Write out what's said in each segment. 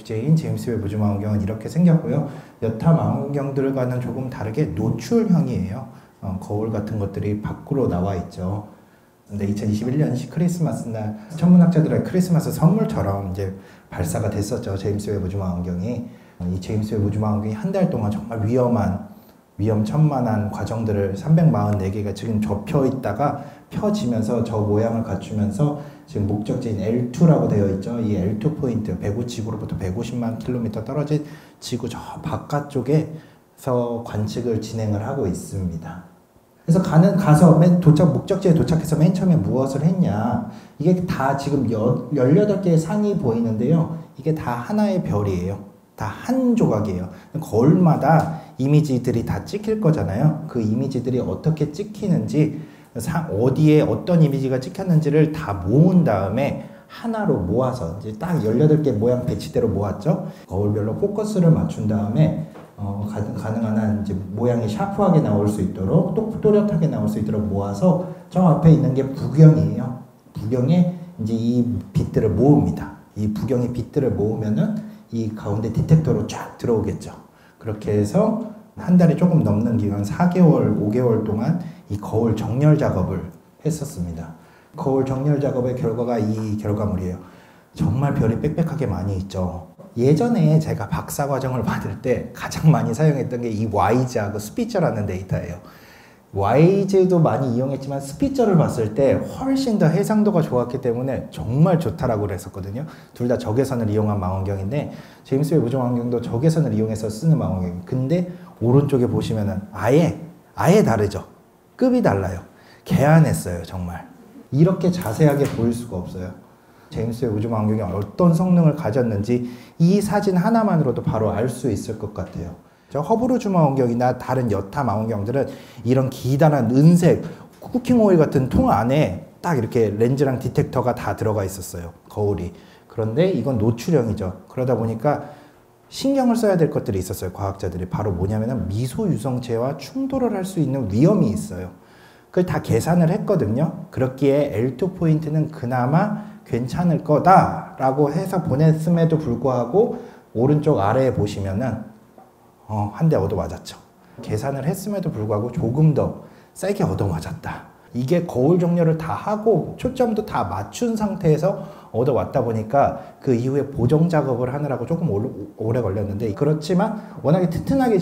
목적지인 제임스 웹 우주망원경은 이렇게 생겼고요. 여타 망원경들과는 조금 다르게 노출형이에요. 거울 같은 것들이 밖으로 나와 있죠. 근데 2021년 크리스마스 날 천문학자들의 크리스마스 선물처럼 이제 발사가 됐었죠. 제임스 웹 우주망원경이. 이 제임스 웹 우주망원경이 한 달 동안 정말 위험천만한 과정들을 344개가 지금 접혀 있다가 펴지면서 저 모양을 갖추면서 지금 목적지인 L2라고 되어 있죠. 이 L2 포인트, 배구 지구로부터 150만 킬로미터 떨어진 지구 저 바깥쪽에서 관측을 진행을 하고 있습니다. 그래서 가서 목적지에 도착해서 맨 처음에 무엇을 했냐. 이게 다 지금 18개의 상이 보이는데요. 이게 다 하나의 별이에요. 다 한 조각이에요. 거울마다 이미지들이 다 찍힐 거잖아요. 그 이미지들이 어떻게 찍히는지, 어디에 어떤 이미지가 찍혔는지를 다 모은 다음에 하나로 모아서 이제 딱 18개 모양 배치대로 모았죠. 거울별로 포커스를 맞춘 다음에 가능한 한 이제 모양이 샤프하게 나올 수 있도록 또렷하게 나올 수 있도록 모아서 저 앞에 있는 게 부경이에요. 부경에 이제 이 빛들을 모읍니다. 이 부경의 빛들을 모으면은 이 가운데 디텍터로 쫙 들어오겠죠. 그렇게 해서 한 달이 조금 넘는 기간 4개월, 5개월 동안 이 거울 정렬 작업을 했었습니다. 거울 정렬 작업의 결과가 이 결과물이에요. 정말 별이 빽빽하게 많이 있죠. 예전에 제가 박사 과정을 받을 때 가장 많이 사용했던 게 이 와이즈하고 스피처라는 데이터예요. 와이즈도 많이 이용했지만 스피처를 봤을 때 훨씬 더 해상도가 좋았기 때문에 정말 좋다라고 그랬었거든요. 둘 다 적외선을 이용한 망원경인데 제임스 웹 우주망원경도 적외선을 이용해서 쓰는 망원경. 근데 오른쪽에 보시면은 아예 다르죠. 급이 달라요. 개안했어요, 정말. 이렇게 자세하게 보일 수가 없어요. 제임스 웹 우주망원경이 어떤 성능을 가졌는지 이 사진 하나만으로도 바로 알 수 있을 것 같아요. 허블 우주망원경이나 다른 여타 망원경들은 이런 기다란 은색 쿠킹오일 같은 통 안에 딱 이렇게 렌즈랑 디텍터가 다 들어가 있었어요. 거울이. 그런데 이건 노출형이죠. 그러다 보니까 신경을 써야 될 것들이 있었어요. 과학자들이. 바로 뭐냐면은 미소 유성체와 충돌을 할 수 있는 위험이 있어요. 그걸 다 계산을 했거든요. 그렇기에 L2 포인트는 그나마 괜찮을 거다라고 해서 보냈음에도 불구하고 오른쪽 아래에 보시면은 한 대 얻어맞았죠. 계산을 했음에도 불구하고 조금 더 세게 얻어맞았다. 이게 거울 정렬을 다 하고 초점도 다 맞춘 상태에서 얻어왔다 보니까 그 이후에 보정 작업을 하느라고 조금 오래 걸렸는데, 그렇지만 워낙에 튼튼하게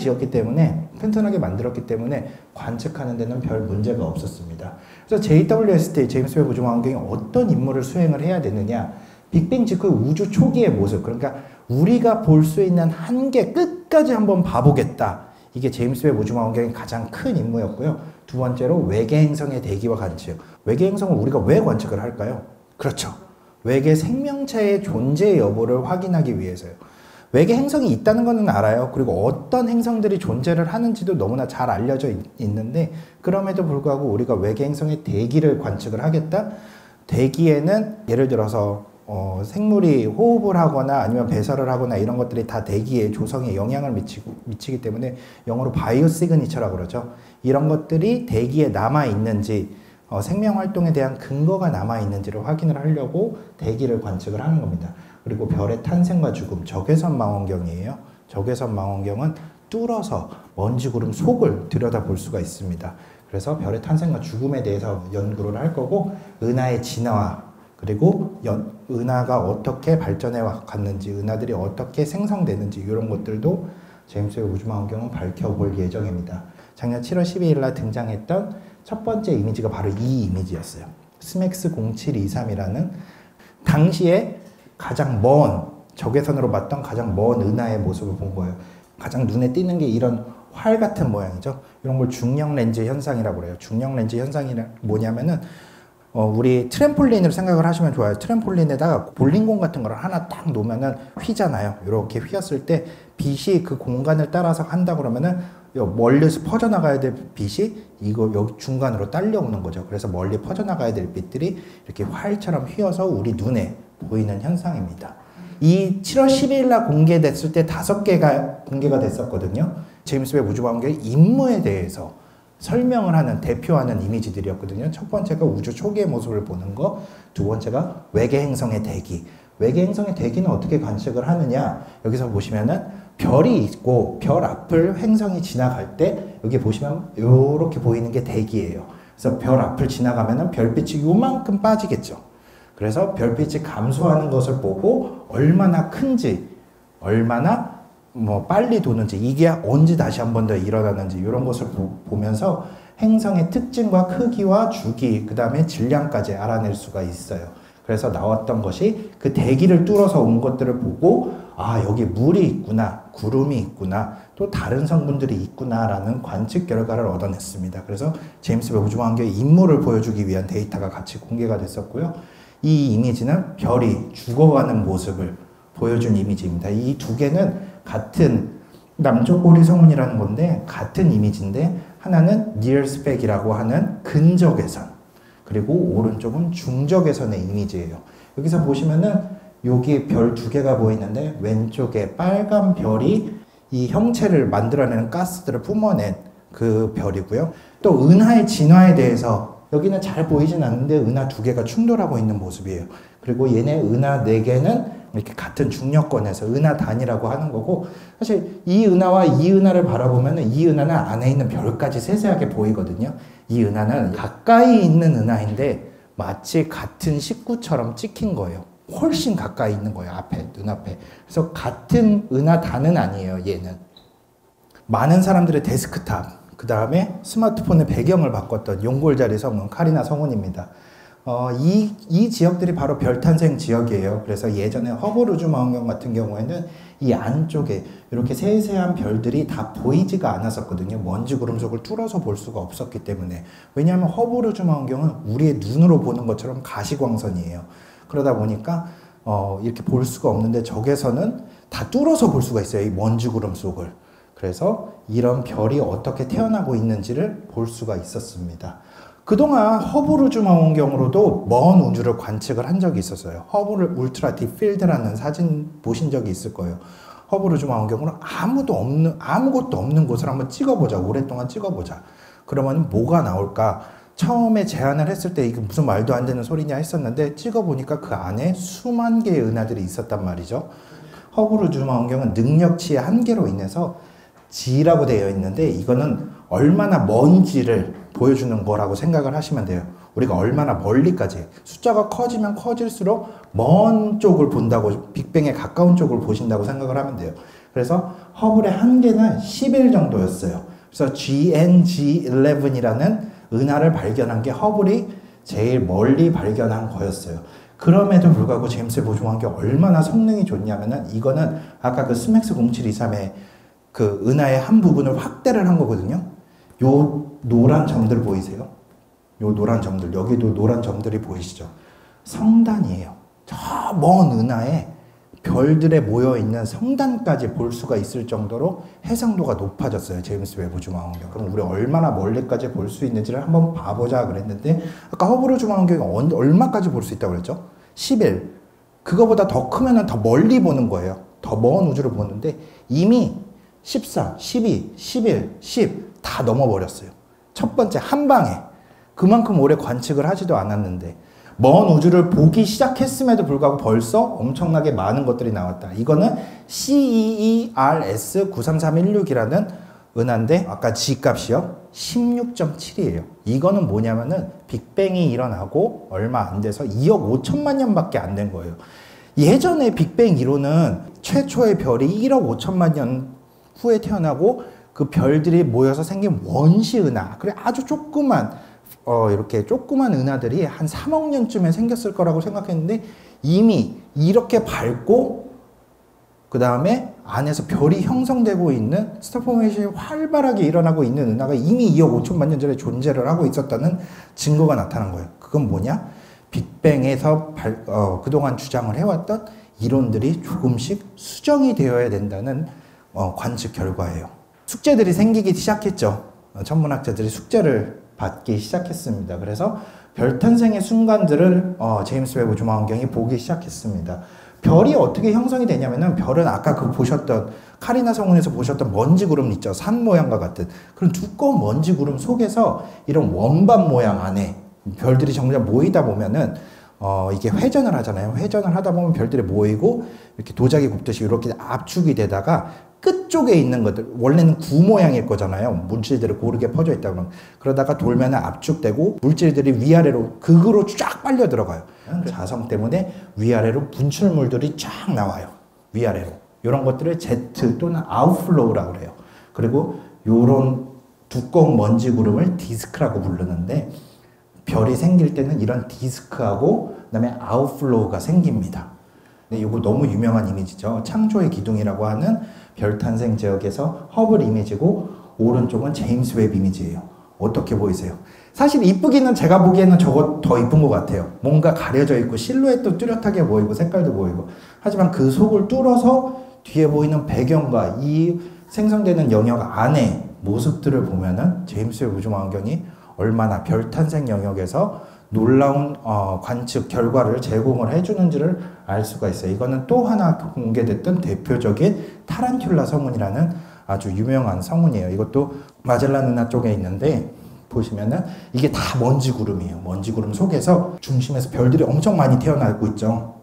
만들었기 때문에 관측하는 데는 별 문제가 없었습니다. 그래서 JWST, 제임스 웹 우주망원경이 어떤 임무를 수행을 해야 되느냐. 빅뱅 직후 우주 초기의 모습, 그러니까 우리가 볼 수 있는 한계 끝까지 한번 봐보겠다. 이게 제임스 웹 우주망원경의 가장 큰 임무였고요. 두 번째로 외계 행성의 대기와 관측. 외계 행성을 우리가 왜 관측을 할까요? 그렇죠. 외계 생명체의 존재 여부를 확인하기 위해서요. 외계 행성이 있다는 것은 알아요. 그리고 어떤 행성들이 존재를 하는지도 너무나 잘 알려져 있는데, 그럼에도 불구하고 우리가 외계 행성의 대기를 관측을 하겠다? 대기에는 예를 들어서 생물이 호흡을 하거나 아니면 배설을 하거나 이런 것들이 다 대기의 조성에 영향을 미치기 때문에 영어로 바이오 시그니처라고 그러죠. 이런 것들이 대기에 남아있는지, 생명활동에 대한 근거가 남아있는지를 확인을 하려고 대기를 관측을 하는 겁니다. 그리고 별의 탄생과 죽음, 적외선 망원경이에요. 적외선 망원경은 뚫어서 먼지 구름 속을 들여다볼 수가 있습니다. 그래서 별의 탄생과 죽음에 대해서 연구를 할 거고, 은하의 진화, 그리고 은하가 어떻게 발전해 갔는지, 은하들이 어떻게 생성되는지 이런 것들도 제임스 웹 우주망원경은 밝혀볼 예정입니다. 작년 7월 12일 날 등장했던 첫 번째 이미지가 바로 이 이미지였어요. 스맥스 0723이라는 당시에 가장 먼, 적외선으로 봤던 가장 먼 은하의 모습을 본 거예요. 가장 눈에 띄는 게 이런 활 같은 모양이죠. 이런 걸 중력 렌즈 현상이라고 그래요. 중력 렌즈 현상이 뭐냐면은 우리 트램폴린을 생각을 하시면 좋아요. 트램폴린에다가 볼링공 같은 거를 하나 딱 놓으면은 휘잖아요. 이렇게 휘었을 때 빛이 그 공간을 따라서 한다 그러면은 멀리서 퍼져나가야 될 빛이 이거 여기 중간으로 딸려오는 거죠. 그래서 멀리 퍼져나가야 될 빛들이 이렇게 활처럼 휘어서 우리 눈에 보이는 현상입니다. 이 7월 12일 날 공개됐을 때 5개가 공개가 됐었거든요. 제임스 웹 우주망원경의 임무에 대해서 설명을 하는, 대표하는 이미지들이었거든요. 첫 번째가 우주 초기의 모습을 보는 거, 두 번째가 외계 행성의 대기, 외계 행성의 대기는 어떻게 관측을 하느냐? 여기서 보시면은 별이 있고 별 앞을 행성이 지나갈 때 여기 보시면 이렇게 보이는 게 대기예요. 그래서 별 앞을 지나가면은 별빛이 요만큼 빠지겠죠. 그래서 별빛이 감소하는 것을 보고 얼마나 큰지, 얼마나 빨리 도는지, 이게 언제 다시 한 번 더 일어나는지 이런 것을 보면서 행성의 특징과 크기와 주기, 그 다음에 질량까지 알아낼 수가 있어요. 그래서 나왔던 것이 그 대기를 뚫어서 온 것들을 보고 아, 여기 물이 있구나, 구름이 있구나, 또 다른 성분들이 있구나라는 관측 결과를 얻어냈습니다. 그래서 제임스 웹 우주망원경의 임무를 보여주기 위한 데이터가 같이 공개가 됐었고요. 이 이미지는 별이 죽어가는 모습을 보여준 이미지입니다. 이 두 개는 같은 남쪽 고리 성운이라는 건데 같은 이미지인데 하나는 near spec이라고 하는 근적외선, 그리고 오른쪽은 중적외선의 이미지예요. 여기서 보시면은 여기 별 두 개가 보이는데 왼쪽에 빨간 별이 이 형체를 만들어내는 가스들을 뿜어낸 그 별이고요. 또 은하의 진화에 대해서 여기는 잘 보이진 않는데 은하 두 개가 충돌하고 있는 모습이에요. 그리고 얘네 은하 네 개는 이렇게 같은 중력권에서 은하단이라고 하는 거고, 사실 이 은하와 이 은하를 바라보면 이 은하는 안에 있는 별까지 세세하게 보이거든요. 이 은하는 가까이 있는 은하인데 마치 같은 식구처럼 찍힌 거예요. 훨씬 가까이 있는 거예요. 앞에, 눈앞에. 그래서 같은 은하단은 아니에요, 얘는. 많은 사람들의 데스크탑, 그 다음에 스마트폰의 배경을 바꿨던 용골자리 성운, 카리나 성운입니다. 이 지역들이 바로 별 탄생 지역이에요. 그래서 예전에 허블 우주망원경 같은 경우에는 이 안쪽에 이렇게 세세한 별들이 다 보이지가 않았었거든요. 먼지 구름 속을 뚫어서 볼 수가 없었기 때문에. 왜냐하면 허블 우주망원경은 우리의 눈으로 보는 것처럼 가시광선이에요. 그러다 보니까 이렇게 볼 수가 없는데 저게서는 다 뚫어서 볼 수가 있어요. 이 먼지 구름 속을. 그래서 이런 별이 어떻게 태어나고 있는지를 볼 수가 있었습니다. 그동안 허블 우주망원경으로도 먼 우주를 관측을 한 적이 있었어요. 허블 울트라 딥필드라는 사진 보신 적이 있을 거예요. 허블 우주망원경으로 아무것도 없는 곳을 한번 찍어보자. 오랫동안 찍어보자. 그러면 뭐가 나올까? 처음에 제안을 했을 때 이게 무슨 말도 안 되는 소리냐 했었는데 찍어보니까 그 안에 수만 개의 은하들이 있었단 말이죠. 허블 우주망원경은 능력치의 한계로 인해서 G라고 되어 있는데 이거는 얼마나 먼지를 보여주는 거라고 생각을 하시면 돼요. 우리가 얼마나 멀리까지, 숫자가 커지면 커질수록 먼 쪽을 본다고, 빅뱅에 가까운 쪽을 보신다고 생각을 하면 돼요. 그래서 허블의 한계는 10일 정도였어요. 그래서 GNG11이라는 은하를 발견한 게 허블이 제일 멀리 발견한 거였어요. 그럼에도 불구하고 제임스 웹 우주망원경 얼마나 성능이 좋냐면은 이거는 아까 그 스맥스 0723의 그 은하의 한 부분을 확대를 한 거거든요. 요 노란 점들 보이세요? 요 노란 점들, 여기도 노란 점들이 보이시죠? 성단이에요. 저 먼 은하에 별들에 모여있는 성단까지 볼 수가 있을 정도로 해상도가 높아졌어요. 제임스 웹 우주망원경. 그럼 우리 얼마나 멀리까지 볼 수 있는지를 한번 봐보자 그랬는데 아까 허블 우주망원경이 얼마까지 볼 수 있다고 그랬죠? 10일. 그거보다 더 크면 더 멀리 보는 거예요. 더 먼 우주를 보는데 이미 14, 12, 11, 10 다 넘어버렸어요. 첫 번째 한 방에. 그만큼 오래 관측을 하지도 않았는데 먼 우주를 보기 시작했음에도 불구하고 벌써 엄청나게 많은 것들이 나왔다. 이거는 CEERS 93316이라는 은하인데 아까 G값이요 16.7이에요. 이거는 뭐냐면은 빅뱅이 일어나고 얼마 안 돼서 2억 5천만 년밖에 안 된 거예요. 예전에 빅뱅 이론은 최초의 별이 1억 5천만 년 후에 태어나고 그 별들이 모여서 생긴 원시 은하, 그래 아주 조그만 이렇게 조그만 은하들이 한 3억 년쯤에 생겼을 거라고 생각했는데 이미 이렇게 밝고 그 다음에 안에서 별이 형성되고 있는 스타 포메이션이 활발하게 일어나고 있는 은하가 이미 2억 5천만 년 전에 존재를 하고 있었다는 증거가 나타난 거예요. 그건 뭐냐? 빅뱅에서 그동안 주장을 해왔던 이론들이 조금씩 수정이 되어야 된다는 관측 결과예요. 숙제들이 생기기 시작했죠. 천문학자들이 숙제를 받기 시작했습니다. 그래서 별 탄생의 순간들을 제임스 웹 우주망원경이 보기 시작했습니다. 별이 어떻게 형성이 되냐면은 별은 아까 그 보셨던 카리나 성운에서 보셨던 먼지 구름 있죠. 산 모양과 같은 그런 두꺼운 먼지 구름 속에서 이런 원반 모양 안에 별들이 점점 모이다 보면은 이게 회전을 하잖아요. 회전을 하다 보면 별들이 모이고 이렇게 도자기 굽듯이 이렇게 압축이 되다가 끝쪽에 있는 것들, 원래는 구 모양일 거잖아요. 물질들이 고르게 퍼져 있다 그러면. 그러다가 돌면 압축되고 물질들이 위아래로 극으로 쫙 빨려 들어가요. 자성 때문에 위아래로 분출물들이 쫙 나와요. 위아래로. 이런 것들을 제트 또는 아웃플로우라고 그래요. 그리고 이런 두꺼운 먼지 구름을 디스크라고 부르는데, 별이 생길 때는 이런 디스크하고 그다음에 아웃플로우가 생깁니다. 근데 이거 너무 유명한 이미지죠. 창조의 기둥이라고 하는 별 탄생 지역에서 허블 이미지고, 오른쪽은 제임스 웹 이미지예요. 어떻게 보이세요? 사실 이쁘기는 제가 보기에는 저거 더 이쁜 것 같아요. 뭔가 가려져 있고 실루엣도 뚜렷하게 보이고 색깔도 보이고. 하지만 그 속을 뚫어서 뒤에 보이는 배경과 이 생성되는 영역 안에 모습들을 보면은 제임스 웹 우주망원경이 얼마나 별 탄생 영역에서 놀라운 관측 결과를 제공을 해주는지를 알 수가 있어요. 이거는 또 하나 공개됐던 대표적인 타란툴라 성운이라는 아주 유명한 성운이에요. 이것도 마젤란 은하 쪽에 있는데, 보시면은 이게 다 먼지 구름이에요. 먼지 구름 속에서 중심에서 별들이 엄청 많이 태어나고 있죠.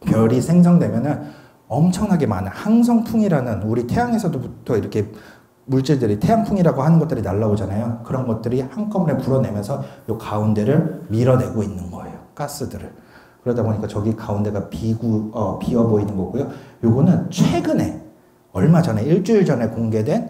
별이 생성되면은 엄청나게 많은 항성풍이라는, 우리 태양에서부터 이렇게 물질들이 태양풍이라고 하는 것들이 날라오잖아요. 그런 것들이 한꺼번에 불어내면서 요 가운데를 밀어내고 있는 거예요. 가스들을. 그러다 보니까 저기 가운데가 비어 보이는 거고요. 요거는 최근에, 얼마 전에, 일주일 전에 공개된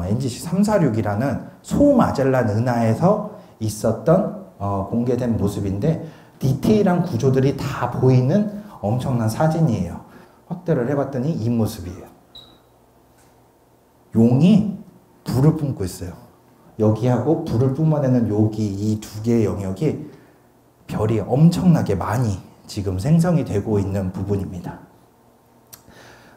NGC 346이라는 소마젤란 은하에서 있었던 공개된 모습인데, 디테일한 구조들이 다 보이는 엄청난 사진이에요. 확대를 해봤더니 이 모습이에요. 용이 불을 뿜고 있어요. 여기하고 불을 뿜어내는 여기 이 두 개의 영역이 별이 엄청나게 많이 지금 생성이 되고 있는 부분입니다.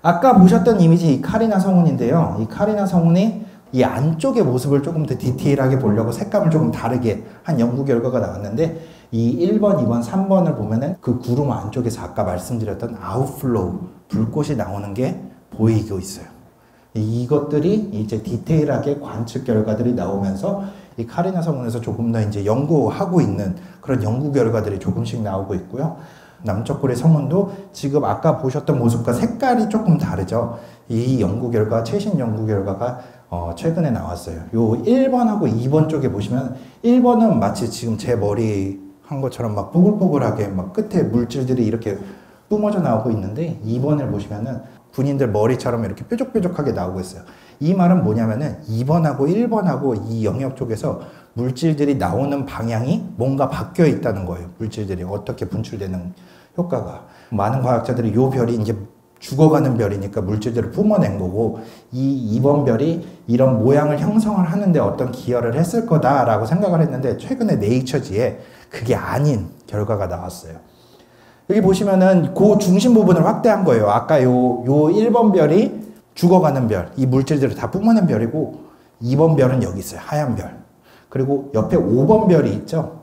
아까 보셨던 이미지 이 카리나 성운인데요. 이 카리나 성운이 이 안쪽의 모습을 조금 더 디테일하게 보려고 색감을 조금 다르게 한 연구 결과가 나왔는데, 이 1번, 2번, 3번을 보면은 그 구름 안쪽에서 아까 말씀드렸던 아웃플로우, 불꽃이 나오는 게 보이고 있어요. 이것들이 이제 디테일하게 관측 결과들이 나오면서 이 카리나 성운에서 조금 더 이제 연구하고 있는 그런 연구 결과들이 조금씩 나오고 있고요. 남쪽구리 성운도 지금 아까 보셨던 모습과 색깔이 조금 다르죠. 이 연구 결과, 최신 연구 결과가 최근에 나왔어요. 요 1번하고 2번 쪽에 보시면, 1번은 마치 지금 제 머리 한 것처럼 막 뽀글뽀글하게 막 끝에 물질들이 이렇게 뿜어져 나오고 있는데, 2번을 보시면은 군인들 머리처럼 이렇게 뾰족뾰족하게 나오고 있어요. 이 말은 뭐냐면은 2번하고 1번하고 이 영역 쪽에서 물질들이 나오는 방향이 뭔가 바뀌어 있다는 거예요. 물질들이 어떻게 분출되는 효과가. 많은 과학자들이 요 별이 이제 죽어가는 별이니까 물질들을 뿜어낸 거고, 이 2번 별이 이런 모양을 형성을 하는데 어떤 기여를 했을 거다라고 생각을 했는데, 최근에 네이처지에 그게 아닌 결과가 나왔어요. 여기 보시면은 그 중심 부분을 확대한 거예요. 아까 요 1번 별이 죽어가는 별, 이 물질들을 다 뿜어낸 별이고, 2번 별은 여기 있어요. 하얀 별. 그리고 옆에 5번 별이 있죠.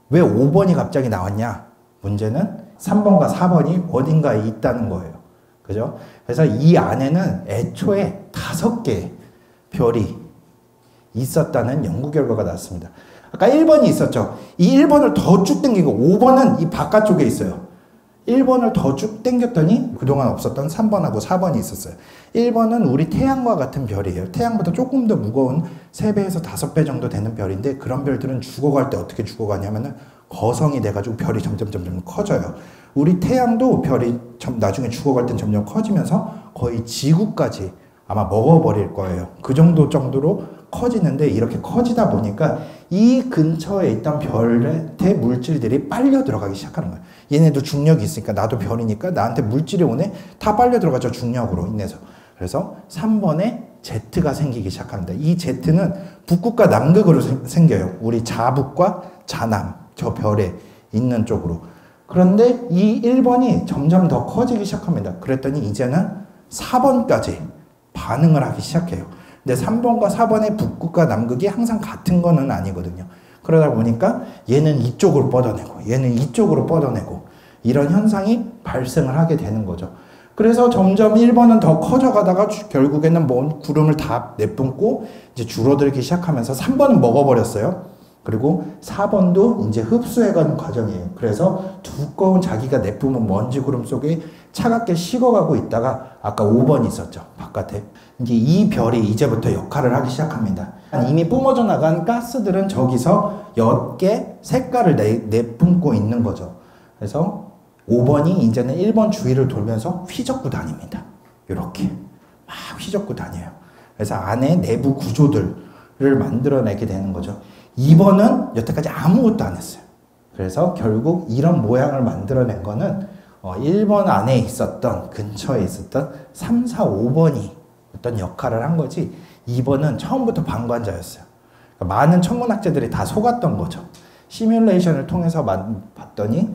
왜 5번이 갑자기 나왔냐? 문제는 3번과 4번이 어딘가에 있다는 거예요. 그죠? 그래서 이 안에는 애초에 5개의 별이 있었다는 연구 결과가 나왔습니다. 아까 1번이 있었죠. 이 1번을 더 쭉 당기고 5번은 이 바깥쪽에 있어요. 1번을 더 쭉 당겼더니 그동안 없었던 3번하고 4번이 있었어요. 1번은 우리 태양과 같은 별이에요. 태양보다 조금 더 무거운 3배에서 5배 정도 되는 별인데, 그런 별들은 죽어갈 때 어떻게 죽어가냐면은 거성이 돼가지고 별이 점점 커져요. 우리 태양도 별이 나중에 죽어갈 땐 점점 커지면서 거의 지구까지 아마 먹어버릴 거예요. 그 정도로 커지는데, 이렇게 커지다 보니까 이 근처에 있던 별의 물질들이 빨려 들어가기 시작하는 거예요. 얘네도 중력이 있으니까, 나도 별이니까 나한테 물질이 오네? 다 빨려 들어가죠. 중력으로 인해서. 그래서 3번에 Z가 생기기 시작합니다. 이 Z는 북극과 남극으로 생겨요. 우리 자북과 자남, 저 별에 있는 쪽으로. 그런데 이 1번이 점점 더 커지기 시작합니다. 그랬더니 이제는 4번까지 반응을 하기 시작해요. 근데 3번과 4번의 북극과 남극이 항상 같은 거는 아니거든요. 그러다 보니까 얘는 이쪽으로 뻗어내고 얘는 이쪽으로 뻗어내고 이런 현상이 발생을 하게 되는 거죠. 그래서 점점 1번은 더 커져가다가 결국에는 먼 구름을 다 내뿜고 이제 줄어들기 시작하면서 3번은 먹어버렸어요. 그리고 4번도 이제 흡수해가는 과정이에요. 그래서 두꺼운 자기가 내뿜은 먼지 구름 속에 차갑게 식어가고 있다가 아까 5번이 있었죠. 바깥에. 이제 이 별이 이제부터 역할을 하기 시작합니다. 이미 뿜어져 나간 가스들은 저기서 옅게 색깔을 내뿜고 있는 거죠. 그래서 5번이 이제는 1번 주위를 돌면서 휘젓고 다닙니다. 이렇게 막 휘젓고 다녀요. 그래서 안에 내부 구조들을 만들어내게 되는 거죠. 2번은 여태까지 아무것도 안 했어요. 그래서 결국 이런 모양을 만들어낸 거는 1번 안에 있었던, 근처에 있었던 3, 4, 5번이 어떤 역할을 한 거지 2번은 처음부터 방관자였어요. 그러니까 많은 천문학자들이 다 속았던 거죠. 시뮬레이션을 통해서 봤더니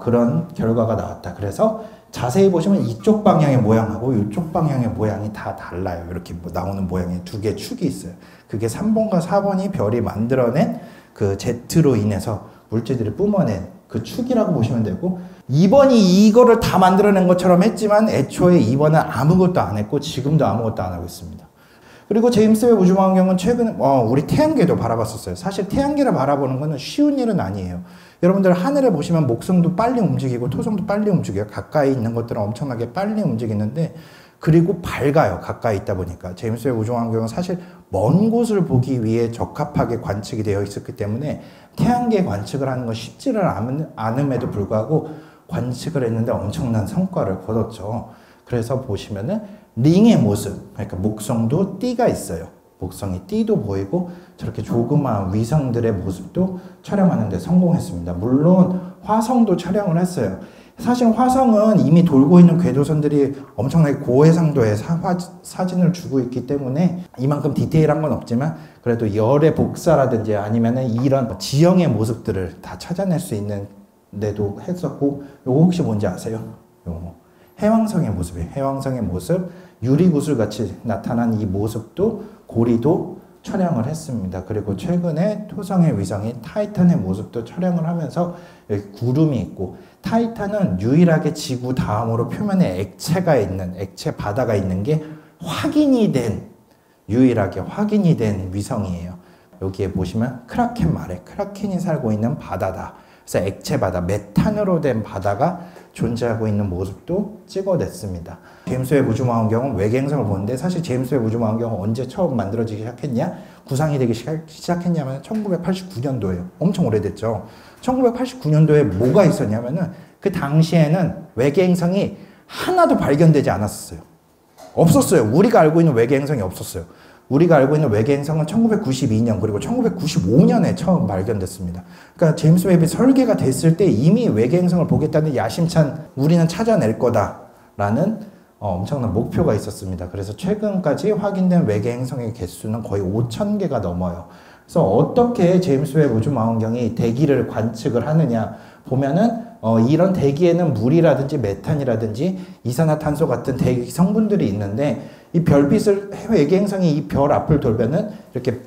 그런 결과가 나왔다. 그래서 자세히 보시면 이쪽 방향의 모양하고 이쪽 방향의 모양이 다 달라요. 이렇게 나오는 모양에 두 개의 축이 있어요. 그게 3번과 4번이 별이 만들어낸 그 Z로 인해서 물질들이 뿜어낸 그 축이라고 보시면 되고, 2번이 이거를 다 만들어낸 것처럼 했지만 애초에 2번은 아무것도 안 했고 지금도 아무것도 안 하고 있습니다. 그리고 제임스 웹 우주망원경은 최근에 우리 태양계도 바라봤었어요. 사실 태양계를 바라보는 거는 쉬운 일은 아니에요. 여러분들 하늘에 보시면 목성도 빨리 움직이고 토성도 빨리 움직여요. 가까이 있는 것들은 엄청나게 빨리 움직이는데, 그리고 밝아요. 가까이 있다 보니까. 제임스 웹 우주망원경은 사실 먼 곳을 보기 위해 적합하게 관측이 되어 있었기 때문에 태양계 관측을 하는 건 쉽지를 않음에도 불구하고 관측을 했는데 엄청난 성과를 거뒀죠. 그래서 보시면은 링의 모습, 그러니까 목성도 띠가 있어요. 목성이 띠도 보이고 저렇게 조그마한 위성들의 모습도 촬영하는 데 성공했습니다. 물론 화성도 촬영을 했어요. 사실 화성은 이미 돌고 있는 궤도선들이 엄청나게 고해상도의 사진을 주고 있기 때문에 이만큼 디테일한 건 없지만 그래도 열의 복사라든지 아니면은 이런 지형의 모습들을 다 찾아낼 수 있는 데도 했었고, 요거 혹시 뭔지 아세요? 요거 해왕성의 모습이에요. 해왕성의 모습, 유리구슬 같이 나타난 이 모습도 고리도 촬영을 했습니다. 그리고 최근에 토성의 위성인 타이탄의 모습도 촬영을 하면서 여기 구름이 있고, 타이탄은 유일하게 지구 다음으로 표면에 액체가 있는, 액체 바다가 있는 게 유일하게 확인이 된 위성이에요. 여기에 보시면 크라켄 말에 크라켄이 살고 있는 바다다. 그래서 액체 바다, 메탄으로 된 바다가 존재하고 있는 모습도 찍어냈습니다. 제임스 웹 우주망원경은 외계행성을 보는데, 사실 제임스 웹 우주망원경은 언제 처음 만들어지기 시작했냐? 구상이 되기 시작했냐면 1989년도예요. 엄청 오래됐죠. 1989년도에 뭐가 있었냐면은 그 당시에는 외계행성이 하나도 발견되지 않았었어요. 없었어요. 우리가 알고 있는 외계행성이 없었어요. 우리가 알고 있는 외계행성은 1992년 그리고 1995년에 처음 발견됐습니다. 그러니까 제임스 웹이 설계가 됐을 때 이미 외계행성을 보겠다는 야심찬, 우리는 찾아낼 거다라는 엄청난 목표가 있었습니다. 그래서 최근까지 확인된 외계행성의 개수는 거의 5,000개가 넘어요. 그래서 어떻게 제임스 웹 우주망원경이 대기를 관측을 하느냐 보면은 이런 대기에는 물이라든지 메탄이라든지 이산화탄소 같은 대기 성분들이 있는데, 이 별빛을, 외계행성이 이 별 앞을 돌면은 이렇게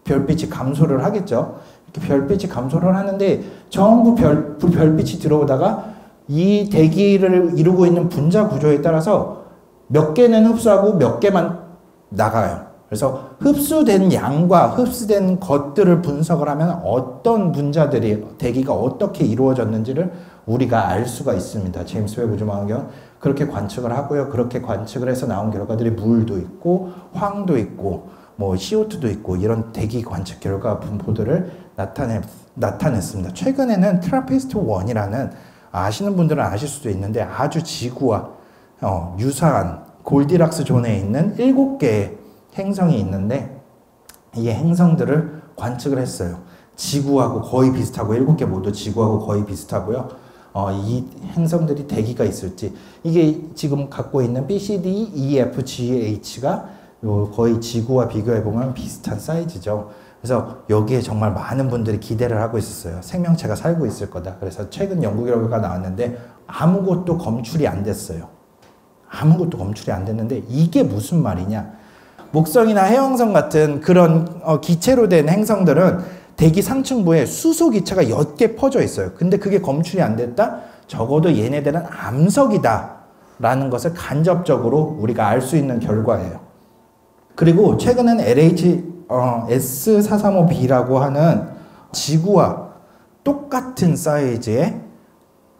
별빛이 감소를 하겠죠. 이렇게 별빛이 감소를 하는데 전부 별빛이 들어오다가 이 대기를 이루고 있는 분자 구조에 따라서 몇 개는 흡수하고 몇 개만 나가요. 그래서 흡수된 양과 흡수된 것들을 분석을 하면 어떤 분자들이, 대기가 어떻게 이루어졌는지를 우리가 알 수가 있습니다. 제임스 웹 우주망원경 그렇게 관측을 하고요. 그렇게 관측을 해서 나온 결과들이 물도 있고 황도 있고 뭐 CO2도 있고 이런 대기 관측 결과 분포들을 나타냈습니다. 최근에는 트라피스트 1이라는, 아시는 분들은 아실 수도 있는데 아주 지구와 유사한 골디락스 존에 있는 7개의 행성이 있는데, 이 행성들을 관측을 했어요. 지구하고 거의 비슷하고, 7개 모두 지구하고 거의 비슷하고요. 이 행성들이 대기가 있을지, 이게 지금 갖고 있는 B, C, D, E, F, G, H가 거의 지구와 비교해보면 비슷한 사이즈죠. 그래서 여기에 정말 많은 분들이 기대를 하고 있었어요. 생명체가 살고 있을 거다. 그래서 최근 연구 결과가 나왔는데 아무것도 검출이 안 됐어요. 아무것도 검출이 안 됐는데 이게 무슨 말이냐? 목성이나 해왕성 같은 그런 기체로 된 행성들은 대기 상층부에 수소 기체가 옅게 퍼져 있어요. 근데 그게 검출이 안 됐다? 적어도 얘네들은 암석이다 라는 것을 간접적으로 우리가 알 수 있는 결과예요. 그리고 최근엔 S435b라고 하는 지구와 똑같은 사이즈의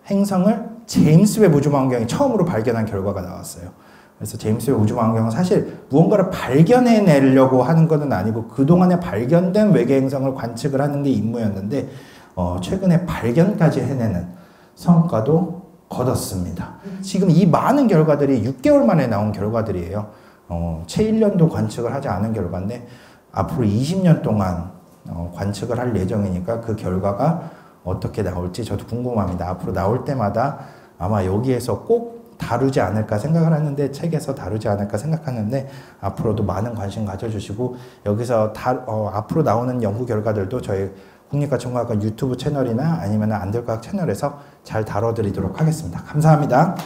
행성을 제임스 웹 우주망원경이 처음으로 발견한 결과가 나왔어요. 그래서 제임스 웹 우주망원경은 사실 무언가를 발견해내려고 하는 것은 아니고 그동안에 발견된 외계 행성을 관측을 하는 게 임무였는데 최근에 발견까지 해내는 성과도 거뒀습니다. 지금 이 많은 결과들이 6개월 만에 나온 결과들이에요. 채 1년도 관측을 하지 않은 결과인데 앞으로 20년 동안 관측을 할 예정이니까 그 결과가 어떻게 나올지 저도 궁금합니다. 앞으로 나올 때마다 아마 여기에서 꼭 다루지 않을까 생각을 하는데 책에서 다루지 않을까 생각하는데 앞으로도 많은 관심 가져주시고 여기서 앞으로 나오는 연구 결과들도 저희 국립과천과학관 유튜브 채널이나 아니면 안들과학 채널에서 잘 다뤄드리도록 하겠습니다. 감사합니다.